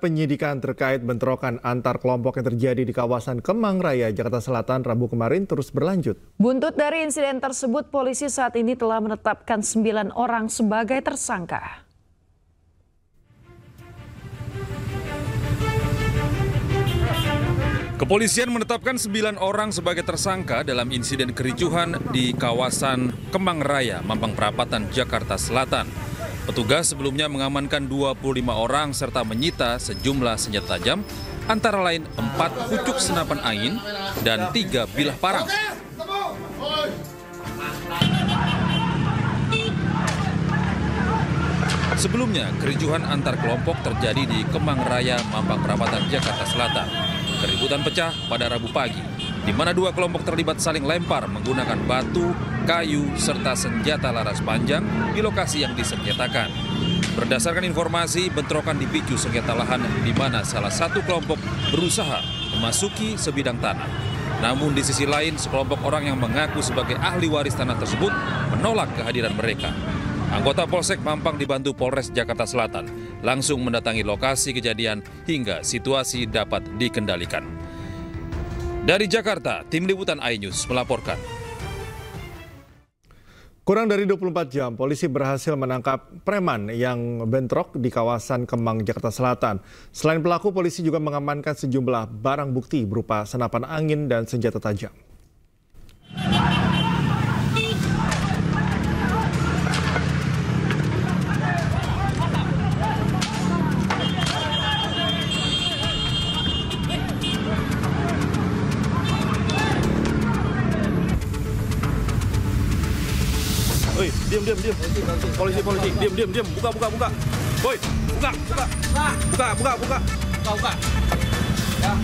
Penyidikan terkait bentrokan antar kelompok yang terjadi di kawasan Kemang Raya, Jakarta Selatan Rabu kemarin terus berlanjut. Buntut dari insiden tersebut, polisi saat ini telah menetapkan 9 orang sebagai tersangka. Kepolisian menetapkan 9 orang sebagai tersangka dalam insiden kericuhan di kawasan Kemang Raya, Mampang Perapatan, Jakarta Selatan. Petugas sebelumnya mengamankan 25 orang serta menyita sejumlah senjata tajam, antara lain 4 pucuk senapan angin dan 3 bilah parang. Sebelumnya, kericuhan antar kelompok terjadi di Kemang Raya, Mampang Perapatan, Jakarta Selatan. Keributan pecah pada Rabu pagi, di mana 2 kelompok terlibat saling lempar menggunakan batu, kayu, serta senjata laras panjang di lokasi yang disengketakan. Berdasarkan informasi, bentrokan dipicu sengketa lahan di mana salah satu kelompok berusaha memasuki sebidang tanah. Namun di sisi lain, sekelompok orang yang mengaku sebagai ahli waris tanah tersebut menolak kehadiran mereka. Anggota Polsek Mampang dibantu Polres Jakarta Selatan langsung mendatangi lokasi kejadian hingga situasi dapat dikendalikan. Dari Jakarta, Tim Liputan iNews melaporkan. Kurang dari 24 jam, polisi berhasil menangkap preman yang bentrok di kawasan Kemang, Jakarta Selatan. Selain pelaku, polisi juga mengamankan sejumlah barang bukti berupa senapan angin dan senjata tajam. Woi, diam. Polisi, diam. Buka. Woi,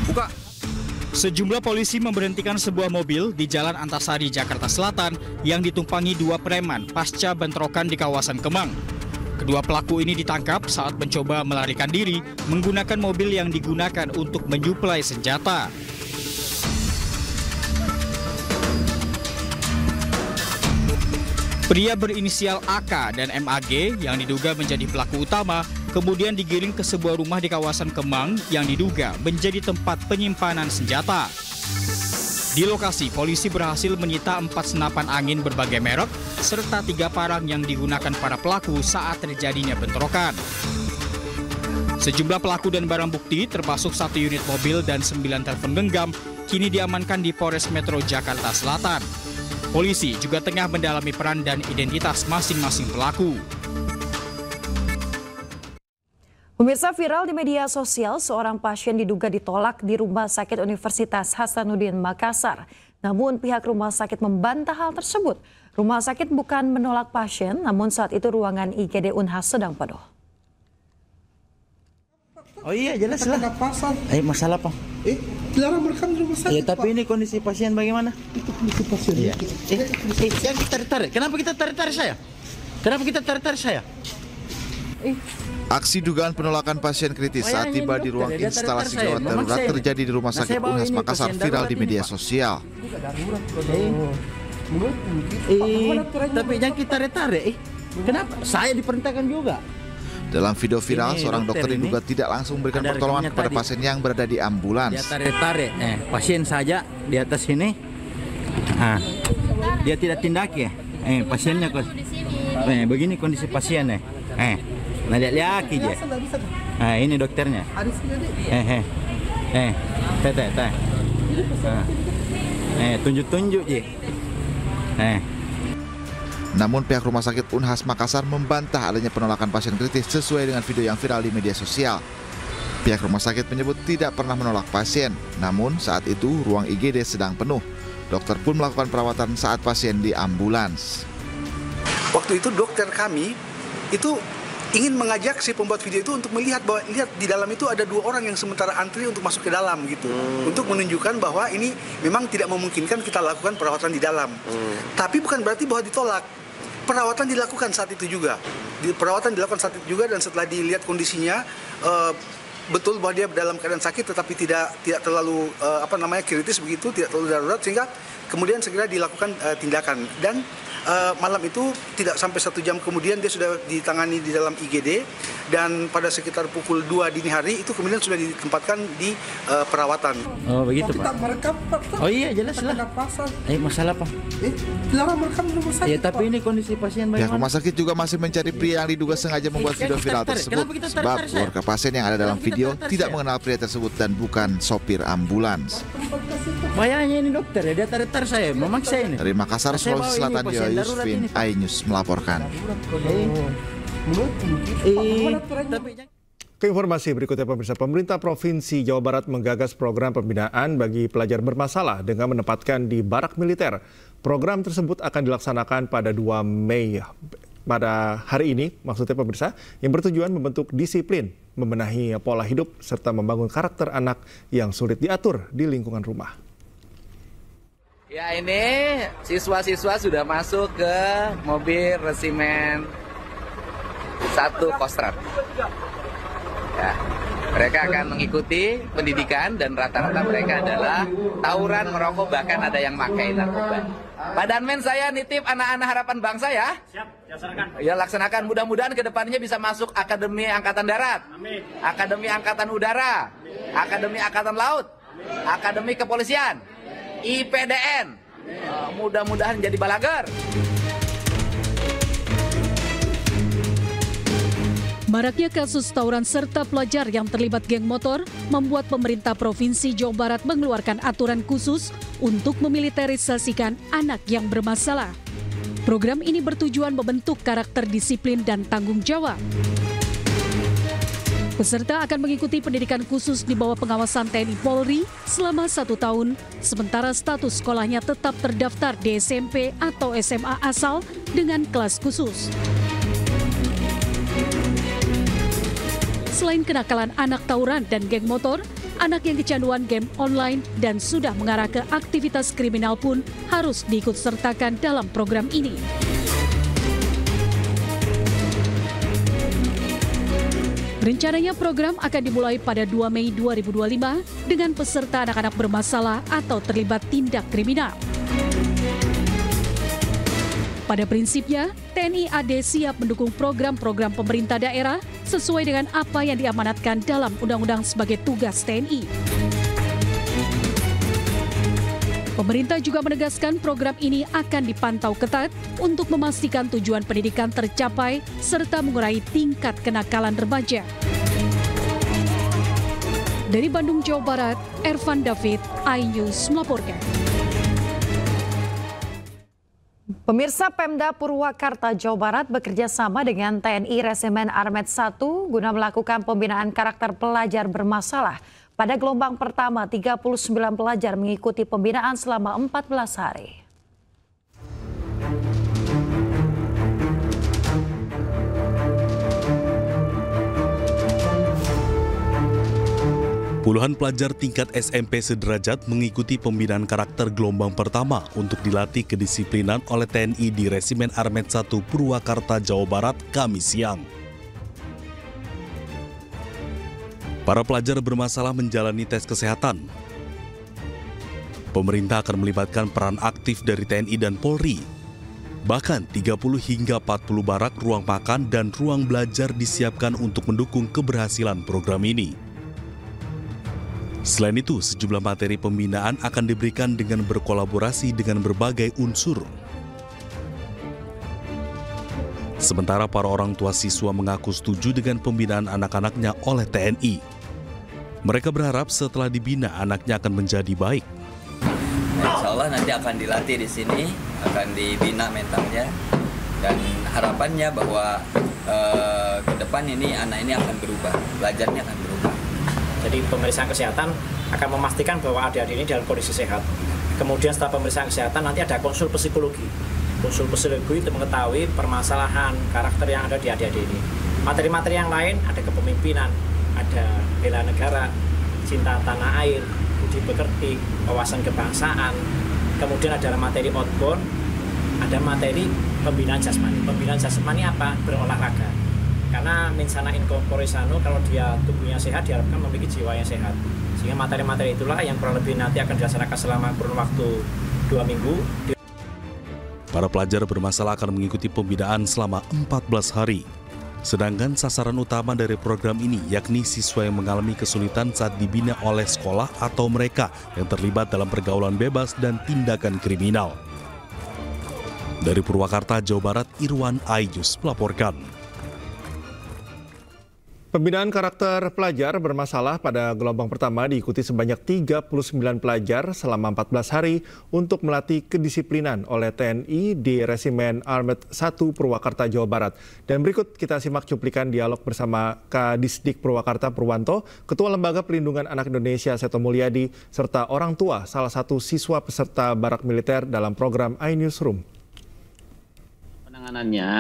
buka. Sejumlah polisi memberhentikan sebuah mobil di Jalan Antasari, Jakarta Selatan yang ditumpangi 2 preman pasca bentrokan di kawasan Kemang. Kedua pelaku ini ditangkap saat mencoba melarikan diri menggunakan mobil yang digunakan untuk menyuplai senjata. Pria berinisial AK dan MAG yang diduga menjadi pelaku utama kemudian digiring ke sebuah rumah di kawasan Kemang yang diduga menjadi tempat penyimpanan senjata. Di lokasi, polisi berhasil menyita 4 senapan angin berbagai merek serta 3 parang yang digunakan para pelaku saat terjadinya bentrokan. Sejumlah pelaku dan barang bukti termasuk 1 unit mobil dan 9 telepon genggam kini diamankan di Polres Metro Jakarta Selatan. Polisi juga tengah mendalami peran dan identitas masing-masing pelaku. Pemirsa, viral di media sosial, seorang pasien diduga ditolak di Rumah Sakit Universitas Hasanuddin Makassar. Namun pihak rumah sakit membantah hal tersebut. Rumah sakit bukan menolak pasien, namun saat itu ruangan IGD Unhas sedang penuh. Oh iya, jelas lah. Masalah apa? Dilarang merekam di rumah sakit. Ya, tapi ini kondisi pasien bagaimana? Itu kondisi pasien. Iya. Yang kita tarik. Kenapa kita tarik saya? Aksi dugaan penolakan pasien kritis saat tiba di ruang instalasi gawat darurat terjadi di Rumah Sakit Unhas Makassar viral di media sosial. Tapi jangan kita tarik. Kenapa? Saya diperintahkan juga. Dalam video viral, seorang dokter diduga tidak langsung memberikan pertolongan kepada pasien yang berada di ambulans. Dia tarik. Pasien saja di atas sini. Dia tidak tindak ya. Pasiennya begini kondisi pasien Nah, lihat aja. Ini dokternya. Tunjuk je. Namun pihak Rumah Sakit Unhas Makassar membantah adanya penolakan pasien kritis sesuai dengan video yang viral di media sosial. Pihak rumah sakit menyebut tidak pernah menolak pasien, namun saat itu ruang IGD sedang penuh. Dokter pun melakukan perawatan saat pasien di ambulans. Waktu itu dokter kami itu ingin mengajak si pembuat video itu untuk melihat bahwa lihat di dalam itu ada 2 orang yang sementara antri untuk masuk ke dalam gitu. Untuk menunjukkan bahwa ini memang tidak memungkinkan kita lakukan perawatan di dalam. Tapi bukan berarti bahwa ditolak. Perawatan dilakukan saat itu juga. Dan setelah dilihat kondisinya betul bahwa dia dalam keadaan sakit tetapi tidak terlalu kritis begitu, tidak terlalu darurat, sehingga kemudian segera dilakukan tindakan. Dan malam itu tidak sampai 1 jam kemudian dia sudah ditangani di dalam IGD, dan pada sekitar pukul 2 dini hari itu kemudian sudah ditempatkan di perawatan. Oh begitu Pak. Kita merekam Pak. Oh iya jelas lah. Masalah Pak. Dilarang merekam di rumah sakit. Ya tapi ini kondisi pasien Pihak rumah sakit juga masih mencari pria yang diduga sengaja membuat video viral tersebut, sebab keluarga pasien yang ada dalam video tidak mengenal pria tersebut dan bukan sopir ambulans. Bayangnya ini dokter ya, dia tarik-tarik saya, memaksa ini. Dari Makassar, Sulawesi Selatan, Dio Yusfin, iNews melaporkan. Ke informasi berikutnya pemirsa, pemerintah Provinsi Jawa Barat menggagas program pembinaan bagi pelajar bermasalah dengan menempatkan di barak militer. Program tersebut akan dilaksanakan pada 2 Mei pada hari ini, maksudnya pemirsa, yang bertujuan membentuk disiplin, membenahi pola hidup, serta membangun karakter anak yang sulit diatur di lingkungan rumah. Ya, ini siswa-siswa sudah masuk ke mobil resimen 1 Kostrad. Ya, mereka akan mengikuti pendidikan dan rata-rata mereka adalah tawuran, merokok, bahkan ada yang pakai narkoba. Pak Danmen, saya nitip anak-anak harapan bangsa ya. Siap, laksanakan. Ya, laksanakan. Mudah-mudahan ke depannya bisa masuk Akademi Angkatan Darat, Amin. Akademi Angkatan Udara, Amin. Akademi Angkatan Laut, Amin. Akademi Kepolisian, IPDN. Mudah-mudahan jadi balagar. Maraknya kasus tawuran serta pelajar yang terlibat geng motor membuat pemerintah Provinsi Jawa Barat mengeluarkan aturan khusus untuk memiliterisasikan anak yang bermasalah. Program ini bertujuan membentuk karakter disiplin dan tanggung jawab. Peserta akan mengikuti pendidikan khusus di bawah pengawasan TNI Polri selama 1 tahun, sementara status sekolahnya tetap terdaftar di SMP atau SMA asal dengan kelas khusus. Selain kenakalan anak tawuran dan geng motor, anak yang kecanduan game online dan sudah mengarah ke aktivitas kriminal pun harus diikutsertakan dalam program ini. Rencananya program akan dimulai pada 2 Mei 2025 dengan peserta anak-anak bermasalah atau terlibat tindak kriminal. Pada prinsipnya, TNI AD siap mendukung program-program pemerintah daerah sesuai dengan apa yang diamanatkan dalam undang-undang sebagai tugas TNI. Pemerintah juga menegaskan program ini akan dipantau ketat untuk memastikan tujuan pendidikan tercapai serta mengurangi tingkat kenakalan remaja. Dari Bandung, Jawa Barat, Ervan David, iNews melaporkan. Pemirsa, Pemda Purwakarta, Jawa Barat bekerja sama dengan TNI Resimen Armet 1 guna melakukan pembinaan karakter pelajar bermasalah. Pada gelombang pertama, 39 pelajar mengikuti pembinaan selama 14 hari. Puluhan pelajar tingkat SMP sederajat mengikuti pembinaan karakter gelombang pertama untuk dilatih kedisiplinan oleh TNI di Resimen Armet 1 Purwakarta, Jawa Barat, Kamis siang. Para pelajar bermasalah menjalani tes kesehatan. Pemerintah akan melibatkan peran aktif dari TNI dan Polri. Bahkan 30 hingga 40 barak ruang makan dan ruang belajar disiapkan untuk mendukung keberhasilan program ini. Selain itu, sejumlah materi pembinaan akan diberikan dengan berkolaborasi dengan berbagai unsur. Sementara para orang tua siswa mengaku setuju dengan pembinaan anak-anaknya oleh TNI. Mereka berharap setelah dibina anaknya akan menjadi baik. Insya Allah nanti akan dilatih di sini, akan dibina mentalnya, dan harapannya bahwa ke depan ini anak ini akan berubah, belajarnya akan berubah. Jadi pemeriksaan kesehatan akan memastikan bahwa adik-adik ini dalam kondisi sehat. Kemudian setelah pemeriksaan kesehatan nanti ada konsul psikologi. Konsul psikologi itu mengetahui permasalahan karakter yang ada di adik-adik ini. Materi-materi yang lain ada kepemimpinan, ada bela negara, cinta tanah air, budi pekerti, wawasan kebangsaan. Kemudian ada materi outbound, ada materi pembinaan jasmani. Pembinaan jasmani apa? Berolahraga. Karena mensana in corpore sano, kalau dia tubuhnya sehat diharapkan memiliki jiwa yang sehat. Sehingga materi-materi itulah yang kurang lebih nanti akan dilaksanakan selama kurun waktu 2 minggu. Para pelajar bermasalah akan mengikuti pembinaan selama 14 hari. Sedangkan sasaran utama dari program ini yakni siswa yang mengalami kesulitan saat dibina oleh sekolah atau mereka yang terlibat dalam pergaulan bebas dan tindakan kriminal. Dari Purwakarta, Jawa Barat, Irwan Aijus melaporkan. Pembinaan karakter pelajar bermasalah pada gelombang pertama diikuti sebanyak 39 pelajar selama 14 hari untuk melatih kedisiplinan oleh TNI di Resimen Armet 1 Purwakarta, Jawa Barat. Dan berikut kita simak cuplikan dialog bersama Kadisdik Purwakarta Purwanto, Ketua Lembaga Pelindungan Anak Indonesia Seto Mulyadi, serta orang tua salah satu siswa peserta barak militer dalam program iNewsroom. Penanganannya,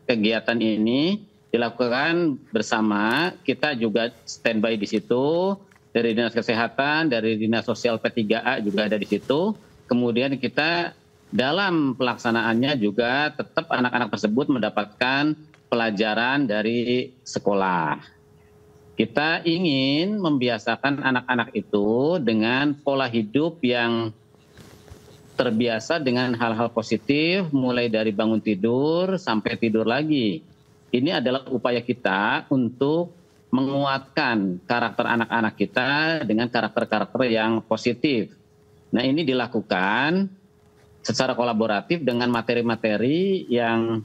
kegiatan ini dilakukan bersama, kita juga standby di situ, dari Dinas Kesehatan, dari Dinas Sosial P3A juga ada di situ. Kemudian kita dalam pelaksanaannya juga tetap anak-anak tersebut mendapatkan pelajaran dari sekolah. Kita ingin membiasakan anak-anak itu dengan pola hidup yang terbiasa dengan hal-hal positif, mulai dari bangun tidur sampai tidur lagi. Ini adalah upaya kita untuk menguatkan karakter anak-anak kita dengan karakter-karakter yang positif. Nah, ini dilakukan secara kolaboratif dengan materi-materi yang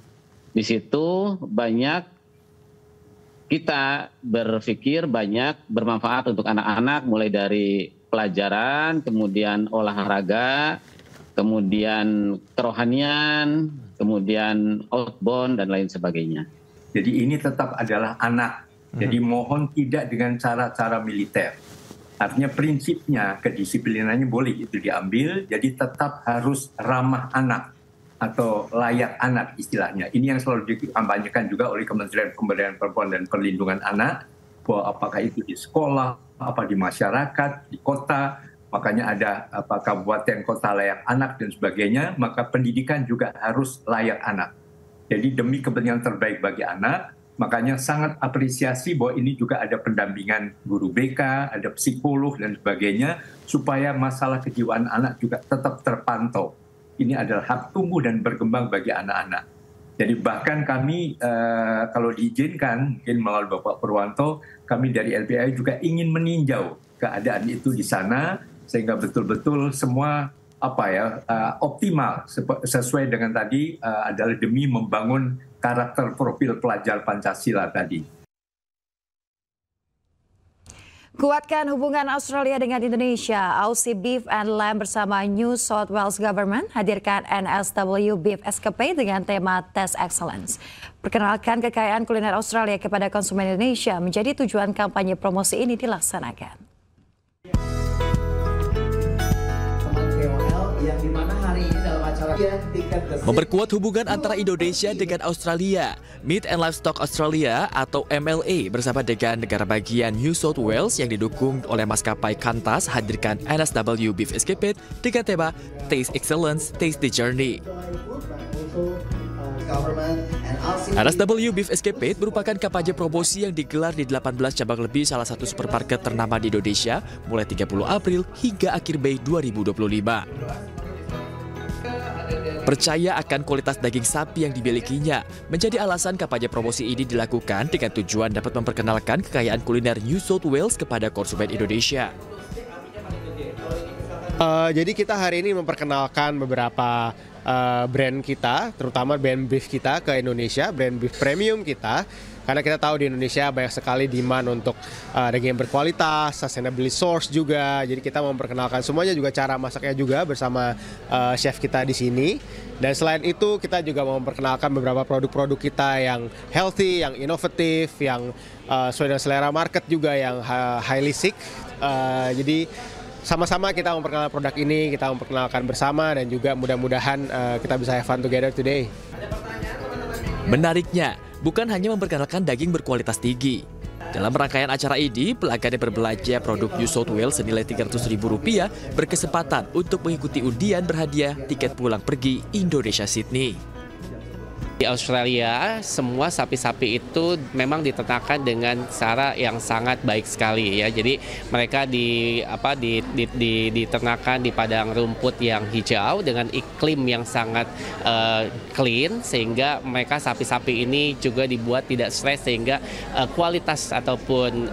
di situ banyak kita berpikir banyak bermanfaat untuk anak-anak, mulai dari pelajaran, kemudian olahraga, kemudian kerohanian, kemudian outbound, dan lain sebagainya. Jadi ini tetap adalah anak. Jadi mohon tidak dengan cara-cara militer. Artinya prinsipnya kedisiplinannya boleh itu diambil, jadi tetap harus ramah anak atau layak anak istilahnya. Ini yang selalu dikampanyekan juga oleh Kementerian Pemberdayaan Perempuan dan Perlindungan Anak, bahwa apakah itu di sekolah, apa di masyarakat, di kota, makanya ada kabupaten kota layak anak dan sebagainya, maka pendidikan juga harus layak anak. Jadi demi kepentingan terbaik bagi anak, makanya sangat apresiasi bahwa ini juga ada pendampingan guru BK, ada psikolog dan sebagainya, supaya masalah kejiwaan anak juga tetap terpantau. Ini adalah hak tumbuh dan berkembang bagi anak-anak. Jadi bahkan kami kalau diizinkan, mungkin melalui Bapak Purwanto, kami dari LPI juga ingin meninjau keadaan itu di sana, sehingga betul-betul semua optimal sesuai dengan tadi adalah demi membangun karakter profil pelajar Pancasila tadi. Kuatkan hubungan Australia dengan Indonesia. Aussie Beef and Lamb bersama New South Wales Government hadirkan NSW Beef Escapade dengan tema Taste Excellence. Perkenalkan kekayaan kuliner Australia kepada konsumen Indonesia menjadi tujuan kampanye promosi ini dilaksanakan. Memperkuat hubungan antara Indonesia dengan Australia, Meat and Livestock Australia atau MLA bersama dengan negara bagian New South Wales yang didukung oleh maskapai Qantas hadirkan NSW Beef Escapade dengan tema Taste Excellence, Taste the Journey. NSW Beef Escapade merupakan kampanye promosi yang digelar di 18 cabang lebih salah satu supermarket ternama di Indonesia mulai 30 April hingga akhir Mei 2025. Percaya akan kualitas daging sapi yang dimilikinya menjadi alasan kampanye promosi ini dilakukan dengan tujuan dapat memperkenalkan kekayaan kuliner New South Wales kepada konsumen Indonesia. Jadi kita hari ini memperkenalkan beberapa brand kita, terutama brand beef kita ke Indonesia, brand beef premium kita. Karena kita tahu di Indonesia banyak sekali demand untuk daging yang berkualitas, sustainably sourced juga. Jadi kita memperkenalkan semuanya, juga cara masaknya juga bersama chef kita di sini. Dan selain itu kita juga memperkenalkan beberapa produk-produk kita yang healthy, yang inovatif, yang sesuai dengan selera market juga, yang highly seek. Jadi sama-sama kita memperkenalkan produk ini, kita memperkenalkan bersama, dan juga mudah-mudahan kita bisa have fun together today. Menariknya, bukan hanya memperkenalkan daging berkualitas tinggi. Dalam rangkaian acara ini, pelanggan yang berbelanja produk New South Wales senilai Rp300.000 berkesempatan untuk mengikuti undian berhadiah tiket pulang pergi Indonesia Sydney. Di Australia, semua sapi-sapi itu memang diternakan dengan cara yang sangat baik sekali ya. Jadi mereka diternakan di padang rumput yang hijau dengan iklim yang sangat clean, sehingga mereka sapi-sapi ini juga dibuat tidak stres, sehingga kualitas ataupun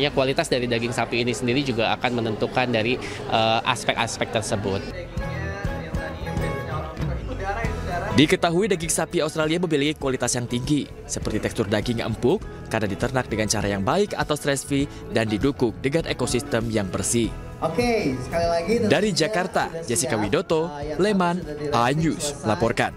kualitas dari daging sapi ini sendiri juga akan menentukan dari aspek-aspek tersebut. Diketahui daging sapi Australia memiliki kualitas yang tinggi, seperti tekstur daging yang empuk karena diternak dengan cara yang baik atau stress-free dan didukung dengan ekosistem yang bersih. Oke, sekali lagi dari Jakarta, Jessica Widoto, Leman, iNews laporkan.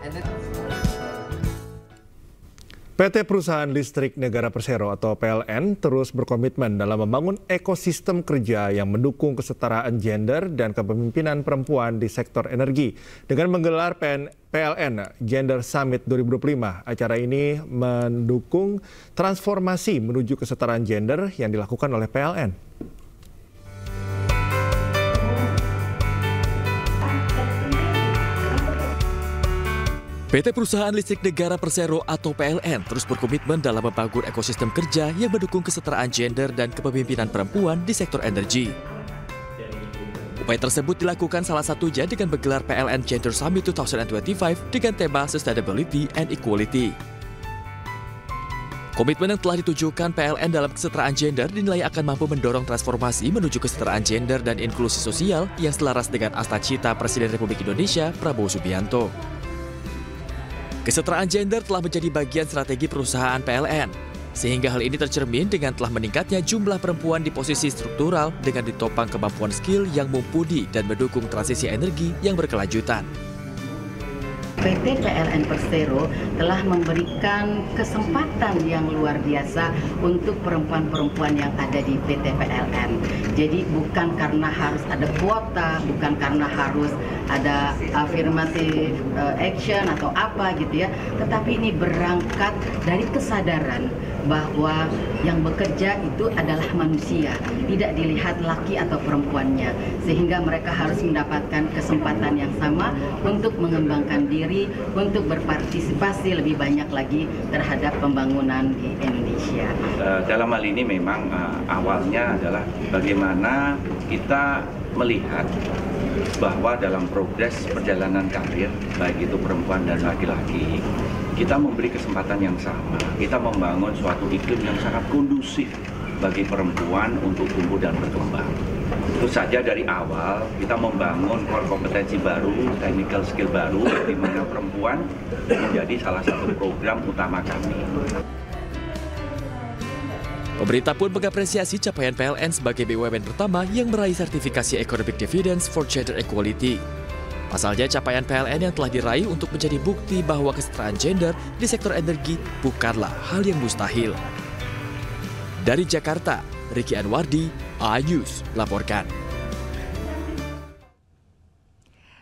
PT Perusahaan Listrik Negara Persero atau PLN terus berkomitmen dalam membangun ekosistem kerja yang mendukung kesetaraan gender dan kepemimpinan perempuan di sektor energi. Dengan menggelar PLN Gender Summit 2025, acara ini mendukung transformasi menuju kesetaraan gender yang dilakukan oleh PLN. PT Perusahaan Listrik Negara Persero atau PLN terus berkomitmen dalam membangun ekosistem kerja yang mendukung kesetaraan gender dan kepemimpinan perempuan di sektor energi. Upaya tersebut dilakukan salah satunya dengan menggelar PLN Gender Summit 2025 dengan tema Sustainability and Equality. Komitmen yang telah ditujukan PLN dalam kesetaraan gender dinilai akan mampu mendorong transformasi menuju kesetaraan gender dan inklusi sosial yang selaras dengan cita Presiden Republik Indonesia Prabowo Subianto. Kesetaraan gender telah menjadi bagian strategi perusahaan PLN, sehingga hal ini tercermin dengan telah meningkatnya jumlah perempuan di posisi struktural dengan ditopang kemampuan skill yang mumpuni dan mendukung transisi energi yang berkelanjutan. PT PLN Persero telah memberikan kesempatan yang luar biasa untuk perempuan-perempuan yang ada di PT PLN. Jadi bukan karena harus ada kuota, bukan karena harus ada affirmative action atau apa gitu ya, tetapi ini berangkat dari kesadaran bahwa yang bekerja itu adalah manusia, tidak dilihat laki atau perempuannya, sehingga mereka harus mendapatkan kesempatan yang sama untuk mengembangkan diri, untuk berpartisipasi lebih banyak lagi terhadap pembangunan di Indonesia. Dalam hal ini memang awalnya adalah bagaimana kita melihat bahwa dalam progres perjalanan karir, baik itu perempuan dan laki-laki, kita memberi kesempatan yang sama. Kita membangun suatu iklim yang sangat kondusif bagi perempuan untuk tumbuh dan berkembang. Itu saja dari awal kita membangun core kompetensi baru, technical skill baru, di mana perempuan menjadi salah satu program utama kami. Pemerintah pun mengapresiasi capaian PLN sebagai BUMN pertama yang meraih sertifikasi Economic Dividends for Gender Equality. Pasalnya capaian PLN yang telah diraih untuk menjadi bukti bahwa kesetaraan gender di sektor energi bukanlah hal yang mustahil. Dari Jakarta, Ricky Anwardi, iNews laporkan.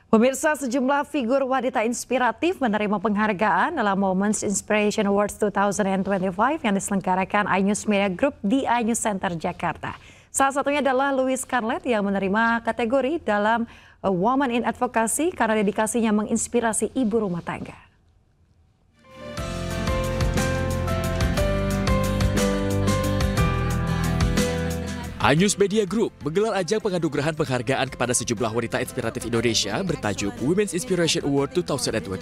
Pemirsa, sejumlah figur wanita inspiratif menerima penghargaan dalam Moments Inspiration Awards 2025 yang diselenggarakan iNews Media Group di iNews Center Jakarta. Salah satunya adalah Louis Scarlett yang menerima kategori dalam Woman in Advocacy karena dedikasinya menginspirasi ibu rumah tangga. iNews Media Group menggelar ajang penganugerahan penghargaan kepada sejumlah wanita inspiratif Indonesia bertajuk Women's Inspiration Award 2025.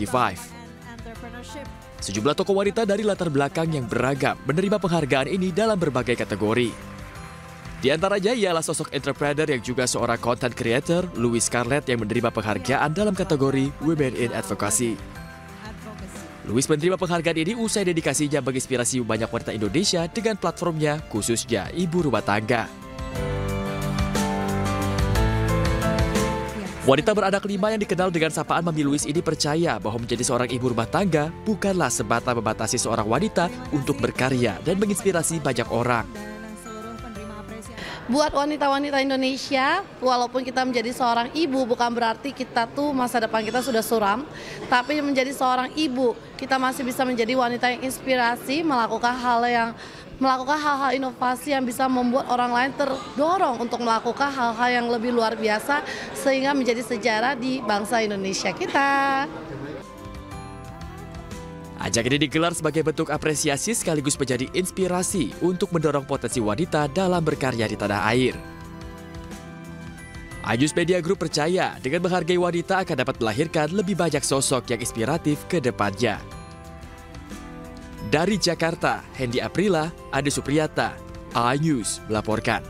Sejumlah tokoh wanita dari latar belakang yang beragam menerima penghargaan ini dalam berbagai kategori. Di antaranya ialah sosok entrepreneur yang juga seorang content creator, Louis Scarlett, yang menerima penghargaan dalam kategori Women in Advocacy. Louis menerima penghargaan ini usai dedikasinya menginspirasi banyak wanita Indonesia dengan platformnya khususnya ibu rumah tangga. Wanita beranak 5 yang dikenal dengan sapaan Mami Louis ini percaya bahwa menjadi seorang ibu rumah tangga bukanlah semata membatasi seorang wanita untuk berkarya dan menginspirasi banyak orang. Buat wanita-wanita Indonesia, walaupun kita menjadi seorang ibu bukan berarti kita tuh masa depan kita sudah suram, tapi menjadi seorang ibu kita masih bisa menjadi wanita yang inspirasi, melakukan hal-hal inovasi yang bisa membuat orang lain terdorong untuk melakukan hal-hal yang lebih luar biasa sehingga menjadi sejarah di bangsa Indonesia kita. Ajang ini digelar sebagai bentuk apresiasi sekaligus menjadi inspirasi untuk mendorong potensi wanita dalam berkarya di tanah air. iNews Media Group percaya dengan menghargai wanita akan dapat melahirkan lebih banyak sosok yang inspiratif ke depannya. Dari Jakarta, Hendy Aprila, Ade Supriyata, iNews melaporkan.